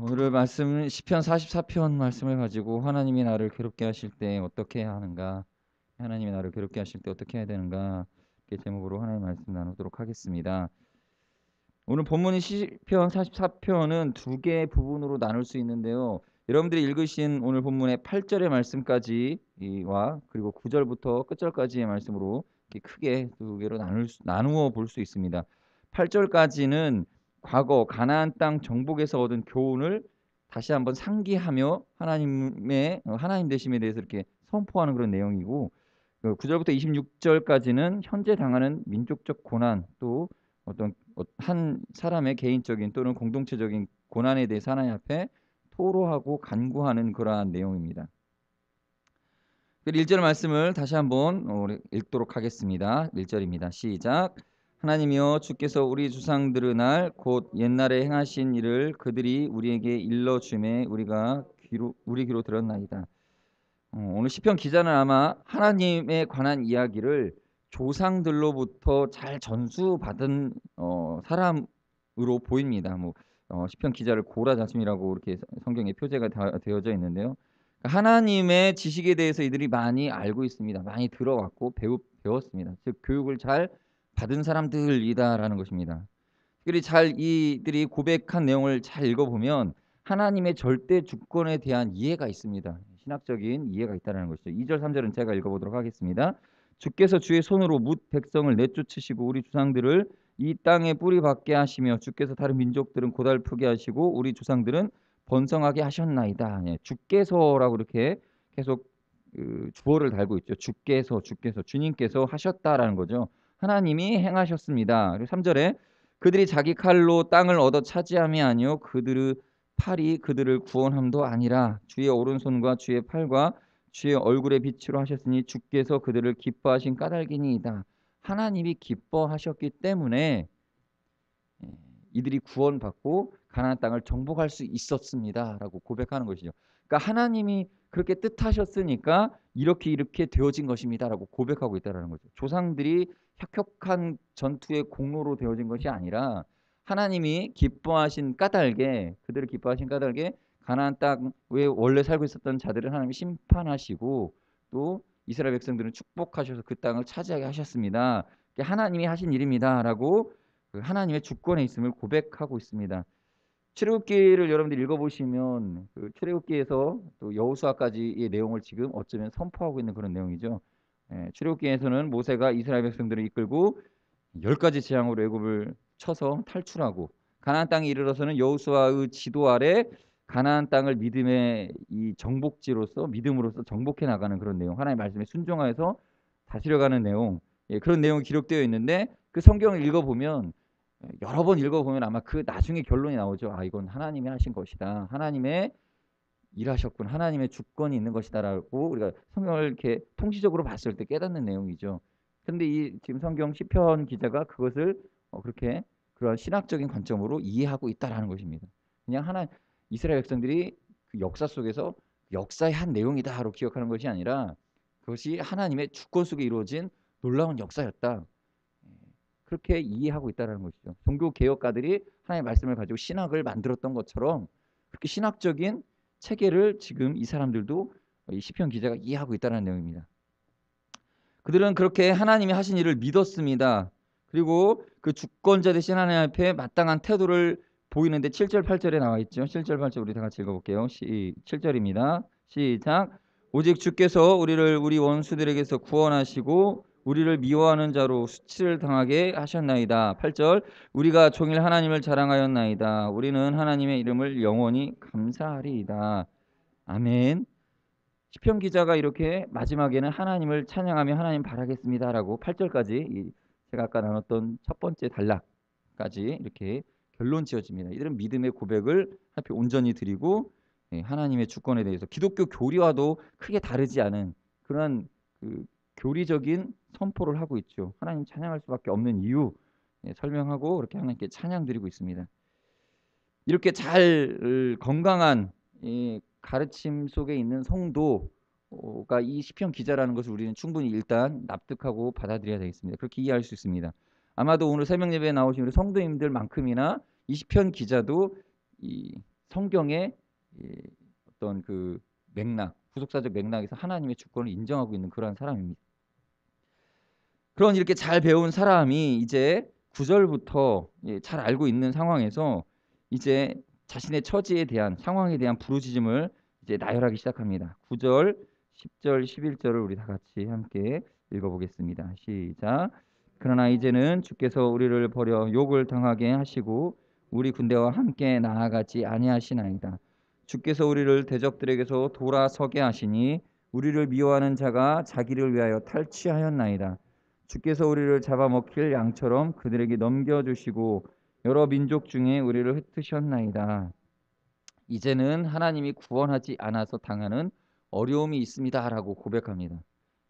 오늘 말씀은 시편 44편 말씀을 가지고 하나님이 나를 괴롭게 하실 때 어떻게 해야 하는가, 하나님이 나를 괴롭게 하실 때 어떻게 해야 되는가, 이렇게 제목으로 하나님 말씀 나누도록 하겠습니다. 오늘 본문인 시편 44편은 두 개의 부분으로 나눌 수 있는데요. 여러분들이 읽으신 오늘 본문의 8절의 말씀까지와 그리고 9절부터 끝절까지의 말씀으로 이렇게 크게 두 개로 나누어 볼 수 있습니다. 8절까지는 과거 가나안 땅 정복에서 얻은 교훈을 다시 한번 상기하며 하나님의 하나님 되심에 대해서 이렇게 선포하는 그런 내용이고, 9절부터 26절까지는 현재 당하는 민족적 고난, 또 어떤 한 사람의 개인적인 또는 공동체적인 고난에 대해서 하나님 앞에 토로하고 간구하는 그러한 내용입니다. 1절 말씀을 다시 한번 읽도록 하겠습니다. 1절입니다. 시작. 하나님이여, 주께서 우리 조상들의 날 곧 옛날에 행하신 일을 그들이 우리에게 일러주매 우리 귀로 들었나이다. 오늘 시편 기자는 아마 하나님에 관한 이야기를 조상들로부터 잘 전수받은 사람으로 보입니다. 시편 기자를 고라 자손이라고 이렇게 성경에 표제가 되어져 있는데요. 하나님의 지식에 대해서 이들이 많이 알고 있습니다. 많이 들어왔고 배웠습니다. 즉 교육을 잘 받은 사람들이다라는 것입니다. 이들이 고백한 내용을 잘 읽어보면 하나님의 절대 주권에 대한 이해가 있습니다. 신학적인 이해가 있다는 것이죠. 2절 3절은 제가 읽어보도록 하겠습니다. 주께서 주의 손으로 뭇 백성을 내쫓으시고 우리 조상들을 이 땅에 뿌리 박게 하시며 주께서 다른 민족들은 고달프게 하시고 우리 조상들은 번성하게 하셨나이다. 예, 주께서라고 이렇게 계속 주어를 달고 있죠. 주께서 주님께서 하셨다라는 거죠. 하나님이 행하셨습니다. 그리고 3절에 그들이 자기 칼로 땅을 얻어 차지함이 아니요 그들의 팔이 그들을 구원함도 아니라 주의 오른손과 주의 팔과 주의 얼굴의 빛으로 하셨으니 주께서 그들을 기뻐하신 까닭이니이다. 하나님이 기뻐하셨기 때문에 이들이 구원받고 가나안 땅을 정복할 수 있었습니다라고 고백하는 것이죠. 그러니까 하나님이 그렇게 뜻하셨으니까 이렇게 되어진 것입니다라고 고백하고 있다는 거죠. 조상들이 혁혁한 전투의 공로로 되어진 것이 아니라 하나님이 기뻐하신 까닭에, 그들을 기뻐하신 까닭에 가나안 땅에 원래 살고 있었던 자들을 하나님이 심판하시고 또 이스라엘 백성들은 축복하셔서 그 땅을 차지하게 하셨습니다. 하나님이 하신 일입니다라고 하나님의 주권에 있음을 고백하고 있습니다. 출애굽기를 여러분들이 읽어보시면 그 출애굽기에서 또 여호수아까지의 내용을 지금 어쩌면 선포하고 있는 그런 내용이죠. 출애굽기에서는 모세가 이스라엘 백성들을 이끌고 10가지 재앙으로 애굽을 쳐서 탈출하고 가나안 땅에 이르러서는 여호수아의 지도 아래 가나안 땅을 믿음의 이 정복지로서 믿음으로써 정복해 나가는 그런 내용, 하나님의 말씀에 순종하여서 다스려가는 내용, 그런 내용이 기록되어 있는데 그 성경을 읽어보면 여러 번 읽어보면 아마 그 나중에 결론이 나오죠. 아, 이건 하나님이 하신 것이다. 하나님의 일하셨군. 하나님의 주권이 있는 것이다라고 우리가 성경을 이렇게 통시적으로 봤을 때 깨닫는 내용이죠. 그런데 이 지금 성경 시편 기자가 그것을 그렇게 그런 신학적인 관점으로 이해하고 있다라는 것입니다. 그냥 이스라엘 백성들이 그 역사 속에서 역사의 한 내용이다로 기억하는 것이 아니라 그것이 하나님의 주권 속에 이루어진 놀라운 역사였다. 그렇게 이해하고 있다는 것이죠. 종교 개혁가들이 하나님의 말씀을 가지고 신학을 만들었던 것처럼 그렇게 신학적인 체계를 지금 이 사람들도 이 시편 기자가 이해하고 있다는 내용입니다. 그들은 그렇게 하나님이 하신 일을 믿었습니다. 그리고 그 주권자 되신 하나님 앞에 마땅한 태도를 보이는데 7절 8절에 나와 있죠. 7절 8절 우리 다 같이 읽어볼게요. 7절입니다. 시작. 오직 주께서 우리를 우리 원수들에게서 구원하시고 우리를 미워하는 자로 수치를 당하게 하셨나이다. 8절. 우리가 종일 하나님을 자랑하였나이다. 우리는 하나님의 이름을 영원히 감사하리이다. 아멘. 시편 기자가 이렇게 마지막에는 하나님을 찬양하며 하나님 바라겠습니다라고 8절까지 제가 아까 나눴던 첫 번째 단락까지 이렇게 결론 지어집니다. 이들은 믿음의 고백을 하필 온전히 드리고 하나님의 주권에 대해서 기독교 교리와도 크게 다르지 않은 그런 그 교리적인 선포를 하고 있죠. 하나님 찬양할 수밖에 없는 이유 설명하고 그렇게 하나님께 찬양 드리고 있습니다. 이렇게 잘 건강한 가르침 속에 있는 성도가 이 시편 기자라는 것을 우리는 충분히 일단 납득하고 받아들여야 되겠습니다. 그렇게 이해할 수 있습니다. 아마도 오늘 새벽 예배에 나오신 우리 성도님들만큼이나 이 시편 기자도 이 성경의 어떤 그 맥락, 구속사적 맥락에서 하나님의 주권을 인정하고 있는 그러한 사람입니다. 그런 이렇게 잘 배운 사람이 이제 9절부터 잘 알고 있는 상황에서 이제 자신의 처지에 대한 상황에 대한 부르짖음을 이제 나열하기 시작합니다. 9절, 10절, 11절을 우리 다 같이 함께 읽어보겠습니다. 시작. 그러나 이제는 주께서 우리를 버려 욕을 당하게 하시고 우리 군대와 함께 나아가지 아니하시나이다. 주께서 우리를 대적들에게서 돌아서게 하시니 우리를 미워하는 자가 자기를 위하여 탈취하였나이다. 주께서 우리를 잡아먹힐 양처럼 그들에게 넘겨주시고 여러 민족 중에 우리를 흩으셨나이다. 이제는 하나님이 구원하지 않아서 당하는 어려움이 있습니다라고 고백합니다.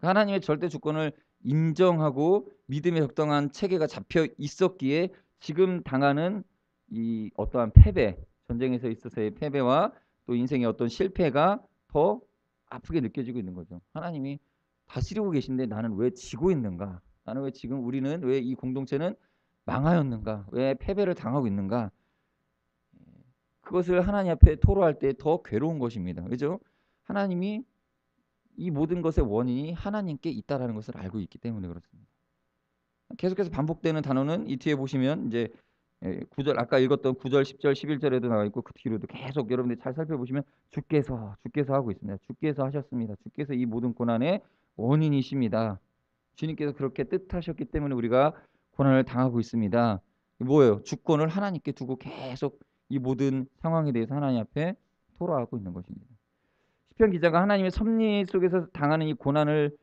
하나님의 절대 주권을 인정하고 믿음에 적당한 체계가 잡혀 있었기에 지금 당하는 이 어떠한 패배, 전쟁에서 있어서의 패배와 또 인생의 어떤 실패가 더 아프게 느껴지고 있는 거죠. 하나님이 다스리고 계신데 나는 왜 지고 있는가? 나는 왜 지금 우리는 왜 이 공동체는 망하였는가? 왜 패배를 당하고 있는가? 그것을 하나님 앞에 토로할 때 더 괴로운 것입니다. 그죠? 하나님이 이 모든 것의 원인이 하나님께 있다라는 것을 알고 있기 때문에 그렇습니다. 계속해서 반복되는 단어는 이 뒤에 보시면 이제 9절 아까 읽었던 9절, 10절, 11절에도 나와 있고 그 뒤로도 계속 여러분들이 잘 살펴보시면 주께서 하고 있습니다. 주께서 하셨습니다. 주께서 이 모든 고난의 원인이십니다. 주님께서 그렇게 뜻하셨기 때문에 우리가 고난을 당하고 있습니다. 뭐예요? 주권을 하나님께 두고 계속 이 모든 상황에 대해서 하나님 앞에 토로하고 있는 것입니다. 시편 기자가 하나님의 섭리 속에서 당하는 이 고난을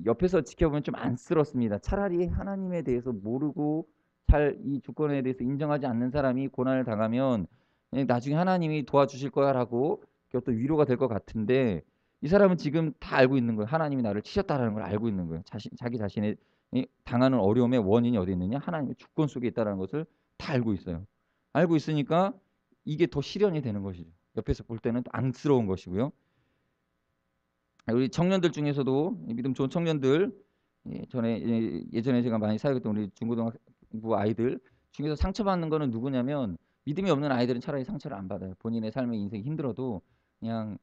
옆에서 지켜보면 좀 안쓰럽습니다. 차라리 하나님에 대해서 모르고 잘 이 주권에 대해서 인정하지 않는 사람이 고난을 당하면 나중에 하나님이 도와주실 거야라고 어떤 위로가 될 것 같은데 이 사람은 지금 다 알고 있는 거예요. 하나님이 나를 치셨다라는 걸 알고 있는 거예요. 자기 자신의 당하는 어려움의 원인이 어디 있느냐? 하나님의 주권 속에 있다라는 것을 다 알고 있어요. 알고 있으니까 이게 더 실현이 되는 것이죠. 옆에서 볼 때는 안쓰러운 것이고요. 우리 청년들 중에서도 믿음 좋은 청년들 예전에 제가 많이 사역했던 우리 중고등부 아이들 중에서 상처받는 거는 누구냐면 믿음이 없는 아이들은 차라리 상처를 안 받아요. 본인의 삶의 인생이 힘들어도 그냥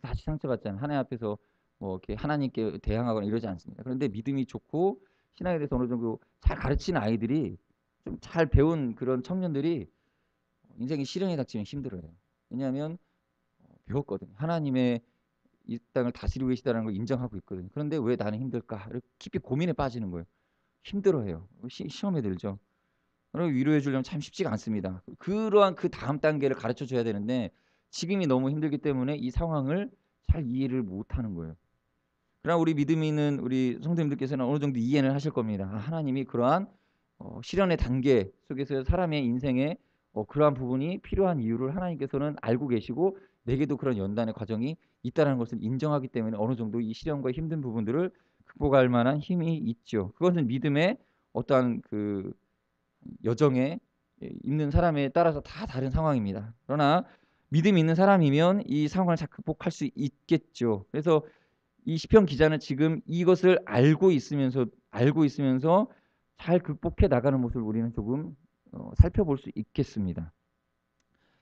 다시 상처받잖아요. 하나님 앞에서 뭐 이렇게 하나님께 대항하거나 이러지 않습니다. 그런데 믿음이 좋고 신앙에 대해서 어느 정도 잘 가르치는 아이들이 좀 잘 배운 그런 청년들이 인생이 시련이 닥치면 힘들어요. 왜냐하면 배웠거든요. 하나님의 이 땅을 다스리고 계시다는 걸 인정하고 있거든요. 그런데 왜 나는 힘들까? 깊이 고민에 빠지는 거예요. 힘들어해요. 시험에 들죠. 그리고 위로해 주려면 참 쉽지가 않습니다. 그러한 그 다음 단계를 가르쳐 줘야 되는데 지금이 너무 힘들기 때문에 이 상황을 잘 이해를 못하는 거예요. 그러나 우리 믿음이 있는 우리 성도님들께서는 어느 정도 이해를 하실 겁니다. 하나님이 그러한 실현의 단계 속에서 사람의 인생에 그러한 부분이 필요한 이유를 하나님께서는 알고 계시고 내게도 그런 연단의 과정이 있다는 것을 인정하기 때문에 어느 정도 이 시련과 힘든 부분들을 극복할 만한 힘이 있죠. 그것은 믿음의 어떠한 그 여정에 있는 사람에 따라서 다 다른 상황입니다. 그러나 믿음이 있는 사람이면 이 상황을 잘 극복할 수 있겠죠. 그래서 이 시편 기자는 지금 이것을 알고 있으면서 잘 극복해 나가는 모습을 우리는 조금 살펴볼 수 있겠습니다.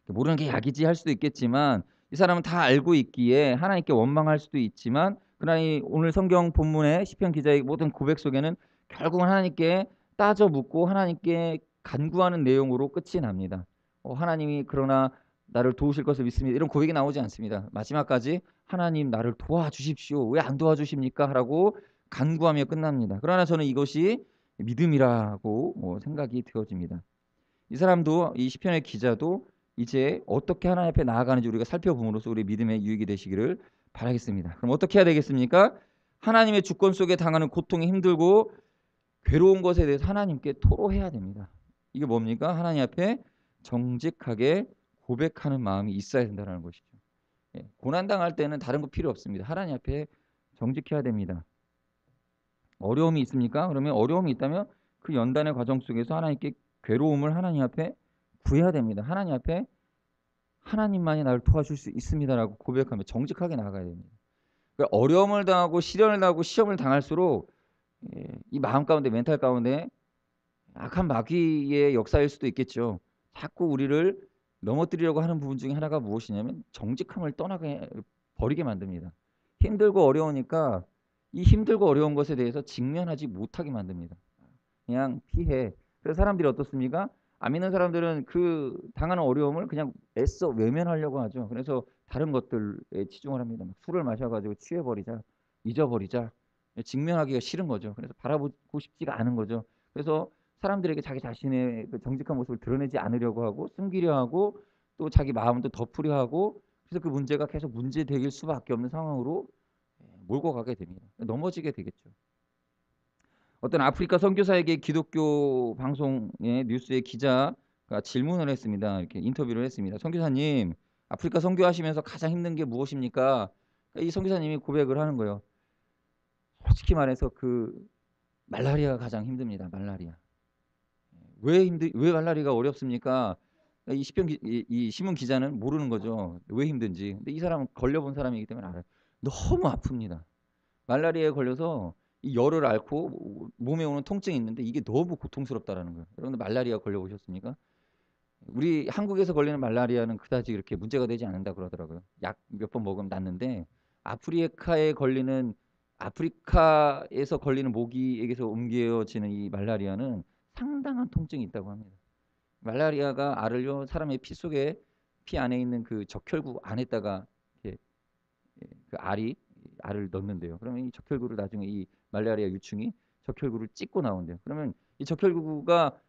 모르는 게 약이지 할 수도 있겠지만 이 사람은 다 알고 있기에 하나님께 원망할 수도 있지만 그러나 이 오늘 성경 본문의 시편 기자의 모든 고백 속에는 결국은 하나님께 따져 묻고 하나님께 간구하는 내용으로 끝이 납니다. 하나님이 그러나 나를 도우실 것을 믿습니다. 이런 고백이 나오지 않습니다. 마지막까지 하나님 나를 도와주십시오. 왜 안 도와주십니까? 라고 간구하며 끝납니다. 그러나 저는 이것이 믿음이라고 생각이 되어집니다. 이 사람도 이 시편의 기자도 이제 어떻게 하나님 앞에 나아가는지 우리가 살펴봄으로써 우리 믿음의 유익이 되시기를 바라겠습니다. 그럼 어떻게 해야 되겠습니까? 하나님의 주권 속에 당하는 고통이 힘들고 괴로운 것에 대해서 하나님께 토로해야 됩니다. 이게 뭡니까? 하나님 앞에 정직하게 고백하는 마음이 있어야 된다는 것이죠. 고난당할 때는 다른 거 필요 없습니다. 하나님 앞에 정직해야 됩니다. 어려움이 있습니까? 그러면 어려움이 있다면 그 연단의 과정 속에서 하나님께 괴로움을 하나님 앞에 구해야 됩니다. 하나님 앞에 하나님만이 나를 도와줄 수 있습니다라고 고백하며 정직하게 나아가야 됩니다. 그러니까 어려움을 당하고 시련을 당하고 시험을 당할수록 이 마음 가운데 멘탈 가운데 악한 마귀의 역사일 수도 있겠죠. 자꾸 우리를 넘어뜨리려고 하는 부분 중에 하나가 무엇이냐면 정직함을 떠나게 버리게 만듭니다. 힘들고 어려우니까 이 힘들고 어려운 것에 대해서 직면하지 못하게 만듭니다. 그냥 피해. 그래서 사람들이 어떻습니까? 안 믿는 사람들은 그 당하는 어려움을 그냥 애써 외면하려고 하죠. 그래서 다른 것들에 치중을 합니다. 막 술을 마셔가지고 취해버리자, 잊어버리자, 직면하기가 싫은 거죠. 그래서 바라보고 싶지가 않은 거죠. 그래서 사람들에게 자기 자신의 그 정직한 모습을 드러내지 않으려고 하고 숨기려 하고 또 자기 마음도 덮으려 하고 그래서 그 문제가 계속 문제될 수밖에 없는 상황으로 몰고 가게 됩니다. 넘어지게 되겠죠. 어떤 아프리카 선교사에게 기독교 방송의 뉴스의 기자가 질문을 했습니다. 이렇게 인터뷰를 했습니다. 선교사님, 아프리카 선교하시면서 가장 힘든 게 무엇입니까? 이 선교사님이 고백을 하는 거예요. 솔직히 말해서 그 말라리아가 가장 힘듭니다. 말라리아. 왜 말라리아가 어렵습니까? 이 신문 기자는 모르는 거죠. 왜 힘든지. 근데 이 사람은 걸려본 사람이기 때문에 알아요. 너무 아픕니다. 말라리아에 걸려서 이 열을 앓고 몸에 오는 통증이 있는데 이게 너무 고통스럽다라는 거예요. 여러분들 말라리아 걸려보셨습니까? 우리 한국에서 걸리는 말라리아는 그다지 그렇게 문제가 되지 않는다 그러더라고요. 약 몇 번 먹으면 낫는데 아프리카에 걸리는 아프리카에서 걸리는 모기에게서 옮겨지는 이 말라리아는 상당한 통증이 있다고 합니다. 말라리아가 알을요 사람의 피 안에 있는 그 적혈구 안에다가 이렇게 그 알을 넣는데요. 그러면 이 적혈구를 나중에 이 말라리아 유충이 적혈구를 찢고 나온대요. 그러면 이 적혈구가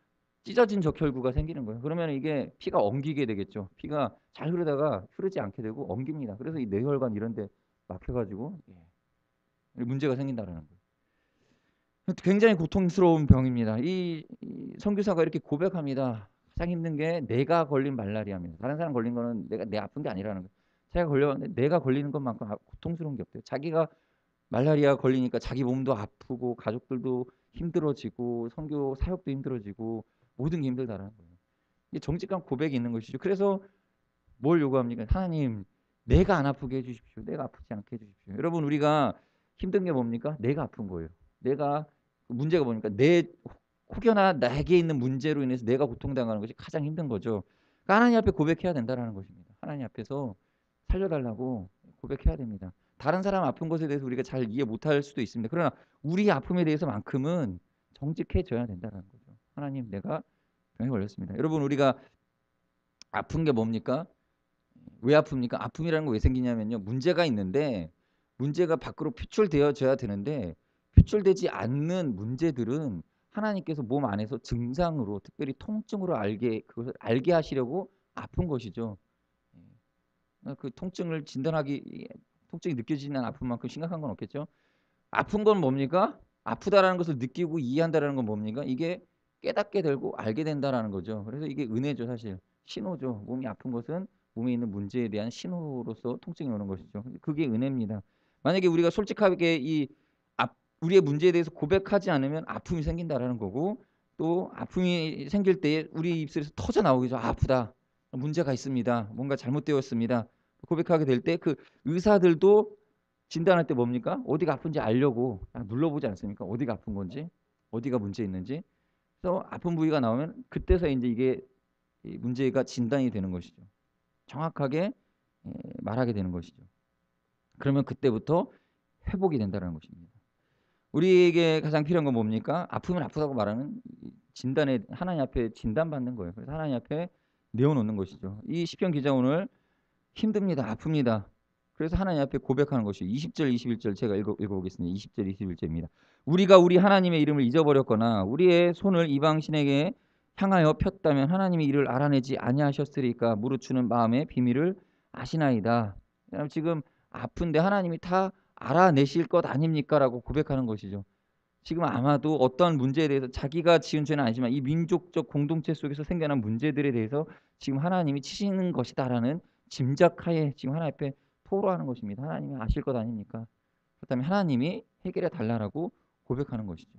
찢어진 적혈구가 생기는 거예요. 그러면 이게 피가 엉기게 되겠죠. 피가 잘 흐르다가 흐르지 않게 되고 엉깁니다. 그래서 이 뇌혈관 이런 데 막혀가지고 문제가 생긴다는 거예요. 굉장히 고통스러운 병입니다. 이 선교사가 이렇게 고백합니다. 가장 힘든 게 내가 걸린 말라리아입니다. 다른 사람 걸린 거는 내 아픈 게 아니라는 거예요. 자기가 걸렸는데 내가 걸리는 것만큼 고통스러운 게 없대요. 자기가 말라리아 걸리니까 자기 몸도 아프고 가족들도 힘들어지고 선교 사역도 힘들어지고 모든 게 힘들다라는 거예요. 이게 정직한 고백이 있는 것이죠. 그래서 뭘 요구합니까? 하나님, 내가 안 아프게 해주십시오. 내가 아프지 않게 해주십시오. 여러분 우리가 힘든 게 뭡니까? 내가 아픈 거예요. 내가 문제가 뭐니까 혹여나 나에게 있는 문제로 인해서 내가 고통당하는 것이 가장 힘든 거죠. 그러니까 하나님 앞에 고백해야 된다는 것입니다. 하나님 앞에서 살려달라고 고백해야 됩니다. 다른 사람 아픈 것에 대해서 우리가 잘 이해 못할 수도 있습니다. 그러나 우리 아픔에 대해서만큼은 정직해져야 된다는 거죠. 하나님, 내가 병에 걸렸습니다. 여러분 우리가 아픈 게 뭡니까? 왜 아픕니까? 아픔이라는 거 왜 생기냐면요. 문제가 있는데 문제가 밖으로 표출되어져야 되는데 표출되지 않는 문제들은 하나님께서 몸 안에서 증상으로 특별히 통증으로 그것을 알게 하시려고 아픈 것이죠. 그 통증이 느껴지는 아픔만큼 심각한 건 없겠죠. 아픈 건 뭡니까? 아프다라는 것을 느끼고 이해한다라는 건 뭡니까? 이게 깨닫게 되고 알게 된다라는 거죠. 그래서 이게 은혜죠, 사실. 신호죠. 몸이 아픈 것은 몸에 있는 문제에 대한 신호로서 통증이 오는 것이죠. 그게 은혜입니다. 만약에 우리가 솔직하게 우리의 문제에 대해서 고백하지 않으면 아픔이 생긴다라는 거고 또 아픔이 생길 때에 우리 입술에서 터져 나오겠죠. 아프다. 문제가 있습니다. 뭔가 잘못되었습니다. 고백하게 될 때 그 의사들도 진단할 때 뭡니까? 어디가 아픈지 알려고 눌러보지 않습니까? 어디가 아픈 건지, 어디가 문제 있는지. 그래서 아픈 부위가 나오면 그때서 이제 이게 문제가 진단이 되는 것이죠. 정확하게 말하게 되는 것이죠. 그러면 그때부터 회복이 된다는 것입니다. 우리에게 가장 필요한 건 뭡니까? 아프면 아프다고 말하는 진단에 하나님 앞에 진단받는 거예요. 그래서 하나님 앞에 내어놓는 것이죠. 이 시편 기자 오늘 힘듭니다. 아픕니다. 그래서 하나님 앞에 고백하는 것이 20절 21절 제가 읽어보겠습니다. 20절 21절입니다. 우리가 우리 하나님의 이름을 잊어버렸거나 우리의 손을 이방 신에게 향하여 폈다면 하나님이 이를 알아내지 아니하셨으리까 무르추는 마음의 비밀을 아시나이다. 지금 아픈데 하나님이 다 알아내실 것 아닙니까? 라고 고백하는 것이죠. 지금 아마도 어떤 문제에 대해서 자기가 지은 죄는 아니지만 이 민족적 공동체 속에서 생겨난 문제들에 대해서 지금 하나님이 치시는 것이다라는 짐작하에 지금 하나님 앞에 토로하는 것입니다. 하나님이 아실 것 아닙니까? 그렇다면 하나님이 해결해 달라고 고백하는 것이죠.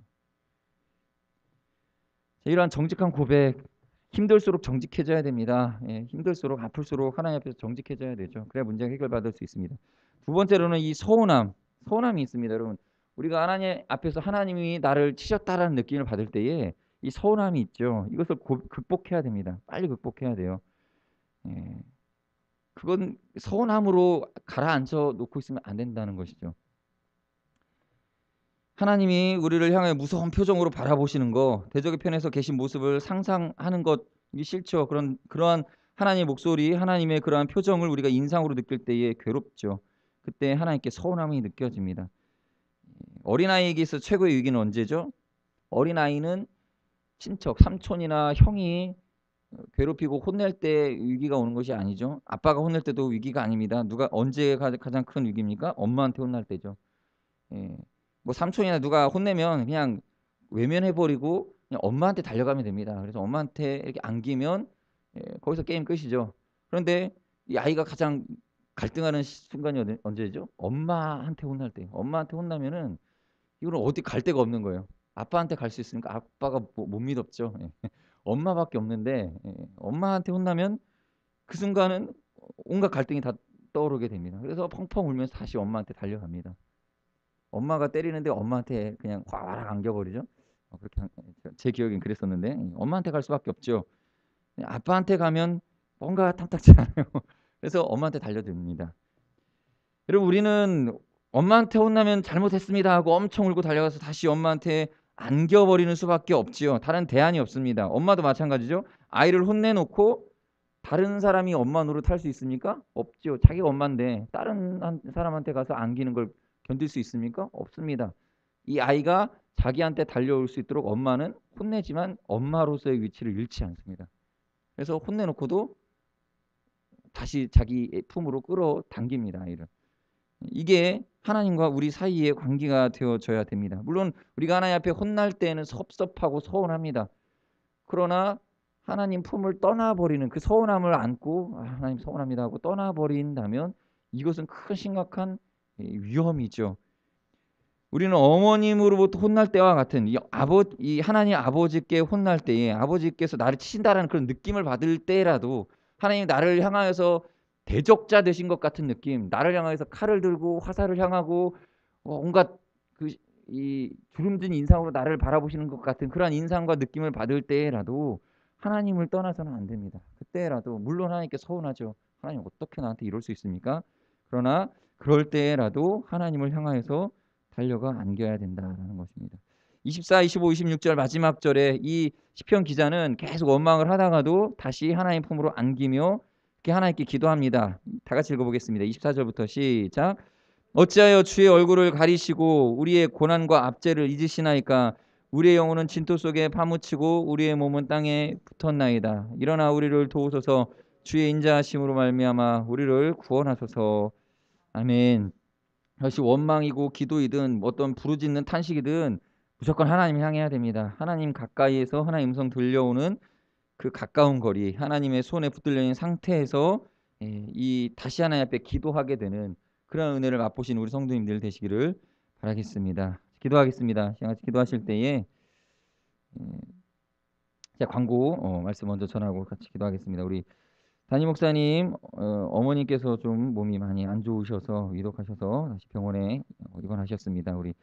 이러한 정직한 고백, 힘들수록 정직해져야 됩니다. 힘들수록 아플수록 하나님 앞에서 정직해져야 되죠. 그래야 문제가 해결받을 수 있습니다. 두 번째로는 이 서운함이 있습니다. 여러분 우리가 하나님 앞에서 하나님이 나를 치셨다라는 느낌을 받을 때에 이 서운함이 있죠. 이것을 극복해야 됩니다. 빨리 극복해야 돼요. 예. 그건 서운함으로 가라앉혀 놓고 있으면 안 된다는 것이죠. 하나님이 우리를 향해 무서운 표정으로 바라보시는 거, 대적의 편에서 계신 모습을 상상하는 것 이게 싫죠. 그러한 하나님의 목소리, 하나님의 그러한 표정을 우리가 인상으로 느낄 때에 괴롭죠. 그때 하나님께 서운함이 느껴집니다. 어린아이에게 있어 최고의 위기는 언제죠? 어린아이는 친척, 삼촌이나 형이 괴롭히고 혼낼 때 위기가 오는 것이 아니죠. 아빠가 혼낼 때도 위기가 아닙니다. 누가 언제가 가장 큰 위기입니까? 엄마한테 혼날 때죠. 예. 뭐 삼촌이나 누가 혼내면 그냥 외면해 버리고 그냥 엄마한테 달려가면 됩니다. 그래서 엄마한테 이렇게 안기면 거기서 게임 끝이죠. 그런데 이 아이가 가장 갈등하는 순간이 언제죠? 엄마한테 혼날 때. 엄마한테 혼나면은 이거는 어디 갈 데가 없는 거예요. 아빠한테 갈 수 있으니까 아빠가 못 믿었죠. 예. 엄마밖에 없는데 엄마한테 혼나면 그 순간은 온갖 갈등이 다 떠오르게 됩니다. 그래서 펑펑 울면서 다시 엄마한테 달려갑니다. 엄마가 때리는데 엄마한테 그냥 화락 안겨버리죠. 그렇게 제 기억엔 그랬었는데 엄마한테 갈 수밖에 없죠. 아빠한테 가면 뭔가 탐탁지 않아요. 그래서 엄마한테 달려듭니다. 여러분 우리는 엄마한테 혼나면 잘못했습니다 하고 엄청 울고 달려가서 다시 엄마한테 안겨버리는 수밖에 없지요. 다른 대안이 없습니다. 엄마도 마찬가지죠. 아이를 혼내놓고 다른 사람이 엄마 노릇할 수 있습니까? 없죠. 자기가 엄마인데 다른 사람한테 가서 안기는 걸 견딜 수 있습니까? 없습니다. 이 아이가 자기한테 달려올 수 있도록 엄마는 혼내지만 엄마로서의 위치를 잃지 않습니다. 그래서 혼내놓고도 다시 자기 품으로 끌어당깁니다. 아이를. 이게 하나님과 우리 사이의 관계가 되어져야 됩니다. 물론 우리가 하나님 앞에 혼날 때는 섭섭하고 서운합니다. 그러나 하나님 품을 떠나버리는 그 서운함을 안고 하나님 서운합니다 하고 떠나버린다면 이것은 큰 심각한 위험이죠. 우리는 어머님으로부터 혼날 때와 같은 이 하나님 아버지께 혼날 때에 아버지께서 나를 치신다라는 그런 느낌을 받을 때라도 하나님 나를 향하여서 대적자 되신 것 같은 느낌, 나를 향하여서 칼을 들고 화살을 향하고 온갖 이 주름진 인상으로 나를 바라보시는 것 같은 그러한 인상과 느낌을 받을 때라도 하나님을 떠나서는 안 됩니다. 그때라도 물론 하나님께 서운하죠. 하나님 어떻게 나한테 이럴 수 있습니까? 그러나 그럴 때라도 하나님을 향하여서 달려가 안겨야 된다라는 것입니다. 24, 25, 26절 마지막 절에 이 시편 기자는 계속 원망을 하다가도 다시 하나님 품으로 안기며 이렇게 하나님께 기도합니다. 다 같이 읽어보겠습니다. 24절부터 시작. 어찌하여 주의 얼굴을 가리시고 우리의 고난과 압제를 잊으시나이까. 우리의 영혼은 진토 속에 파묻히고 우리의 몸은 땅에 붙었나이다. 일어나 우리를 도우소서. 주의 인자하심으로 말미암아 우리를 구원하소서. 아멘. 역시 원망이고 기도이든 어떤 부르짖는 탄식이든 무조건 하나님 향해야 됩니다. 하나님 가까이에서 하나님 음성 들려오는 그 가까운 거리, 하나님의 손에 붙들려 있는 상태에서 이 다시 하나님 앞에 기도하게 되는 그런 은혜를 맛보신 우리 성도님들 되시기를 바라겠습니다. 기도하겠습니다. 같이 기도하실 때에 자 광고 말씀 먼저 전하고 같이 기도하겠습니다. 우리 담임 목사님 어머니께서 좀 몸이 많이 안 좋으셔서 위독하셔서 다시 병원에 입원하셨습니다. 우리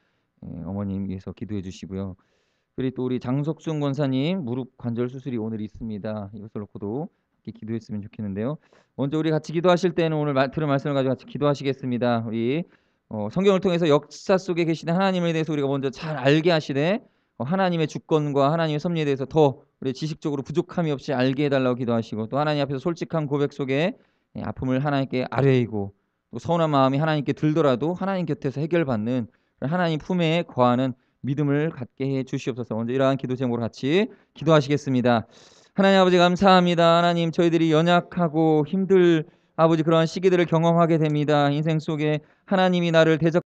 어머님 위해서 기도해 주시고요. 그리고 또 우리 장석순 권사님 무릎 관절 수술이 오늘 있습니다. 이것을 놓고도 함께 기도했으면 좋겠는데요. 먼저 우리 같이 기도하실 때는 오늘 들은 말씀을 가지고 같이 기도하시겠습니다. 우리 성경을 통해서 역사 속에 계시는 하나님에 대해서 우리가 먼저 잘 알게 하시되 하나님의 주권과 하나님의 섭리에 대해서 더 우리 지식적으로 부족함이 없이 알게 해달라고 기도하시고 또 하나님 앞에서 솔직한 고백 속에 아픔을 하나님께 아뢰이고 또 서운한 마음이 하나님께 들더라도 하나님 곁에서 해결받는 하나님 품에 거하는 믿음을 갖게 해 주시옵소서. 먼저 이러한 기도 제목으로 같이 기도하시겠습니다. 하나님 아버지 감사합니다. 하나님 저희들이 연약하고 힘들 아버지 그러한 시기들을 경험하게 됩니다. 인생 속에 하나님이 나를 대적